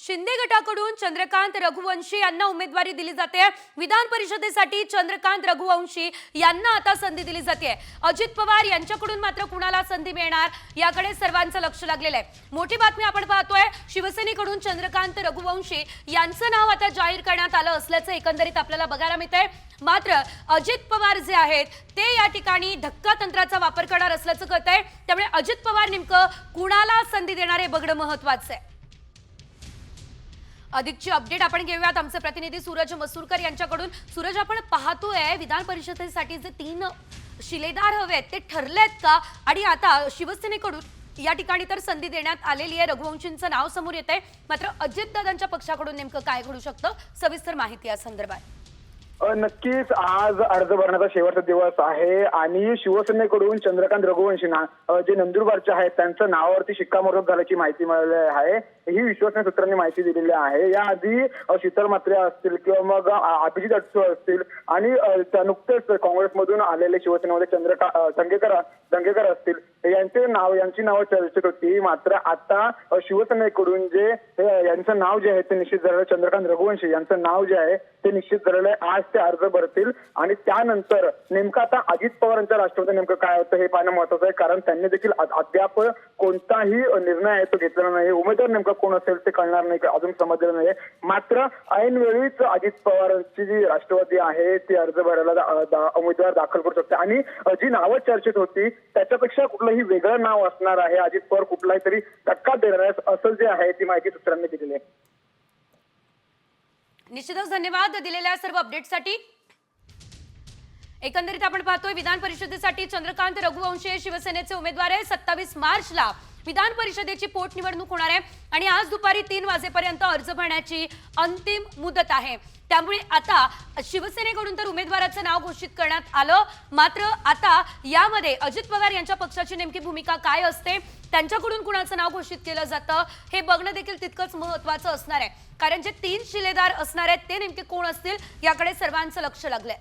शिंदे गटाकडून चंद्रकांत रघुवंशी यांना उमेदवारी दिली जाते। विधान परिषदेसाठी चंद्रकांत रघुवंशी यांना आता संधी दिली जाते। अजित पवार यांच्याकडून मात्र कुणाला संधी मिळणार याकडे सर्वांचं लक्ष लागलेलं आहे। मोठी बातमी आपण पाहतोय, शिवसेनेकडून चंद्रकांत रघुवंशी यांचं नाव आता जाहीर करण्यात आलं असल्याचं एकंदरीत आपल्याला बघायला मिळतंय। मात्र अजित पवार जे आहेत ते या ठिकाणी धक्का तंत्राचा वापर करणार असल्याचं कळतंय। त्यामुळे अजित पवार नेमकं कुणाला संधी देणार हे बघणं महत्त्वाचं आहे। अधिकची अपडेट आपण घेऊयात आमचे प्रतिनिधी सूरज मसूरकर यांच्याकडून। सूरज, आपण पाहतोय विधान परिषदेसाठी जे 3 शिलेदार हवेत ते ठरलेत का, आणि आता शिवसेनेकडून या ठिकाणी तर संधी देण्यात आलेली आहे, रघुवंशींचं नाव समोर येतंय, मात्र अजितदादांच्या पक्षाकडून नेमकं काय घडू शकतं, सविस्तर माहिती या संदर्भात। नक्कीच आज अर्ज भरण्याचा शेवटचा दिवस आहे आणि शिवसेनेकडून चंद्रकांत रघुवंशींना जे नंदुरबारचे आहेत त्यांचं नावावरती शिक्कामोर्तब झाल्याची माहिती मिळाली आहे। ही विश्वसनीय सूत्रांनी माहिती दिलेली आहे। याआधी शीतल म्हात्रे असतील किंवा मग अभिजित अटसू असतील आणि नुकतेच काँग्रेसमधून आलेले शिवसेनेमध्ये दंगेकर असतील यांची नावं चर्चेत होती। मात्र आता शिवसेनेकडून जे यांचं नाव जे आहे ते निश्चित झालेलं, चंद्रकांत रघुवंशी यांचं नाव जे आहे ते निश्चित झालेलं आहे। आज ते अर्ज भरतील आणि त्यानंतर नेमकं आता अजित पवारांच्या राष्ट्रवादी नेमकं काय होतं हे पाहणं महत्त्वाचं आहे, कारण त्यांनी देखील अद्याप कोणताही निर्णय आहे तो घेतलेला नाही। उमेदवार नेमका कोण असेल ते कळणार नाही, अजून समजलेलं नाही। मात्र ऐनवेळीच अजित पवारांची जी राष्ट्रवादी आहे ती अर्ज भरायला उमेदवार दाखल करू शकते आणि जी नावं चर्चेत होती त्याच्यापेक्षा कुठलंही वेगळं नाव असणार आहे। अजित पवार कुठलाही तरी धक्का देणार आहे असं जे आहे ती माहिती सूत्रांनी दिलेली आहे। निश्चितच धन्यवाद दिलेल्या सर्व अपडेटसाठी। एकंदरीत आपण पाहतोय विधान परिषदेसाठी चंद्रकांत रघुवंशी हे शिवसेनेचे उमेदवार आहे। 27 मार्चला विधान परिषदेची पोटनिवडणूक होणार आहे आणि आज दुपारी 3 वाजेपर्यंत अर्ज भरण्याची अंतिम मुदत आहे। त्यामुळे आता शिवसेनेकडून तर उमेदवाराचं नाव घोषित करण्यात आलं, मात्र आता यामध्ये अजित पवार यांच्या पक्षाची नेमकी भूमिका काय असते, त्यांच्याकडून कुणाचं नाव घोषित केलं जातं हे बघणं देखील तितकंच महत्त्वाचं असणार आहे, कारण जे 3 शिलेदार असणार आहेत ते नेमके कोण असतील याकडे सर्वांचं लक्ष लागलंय।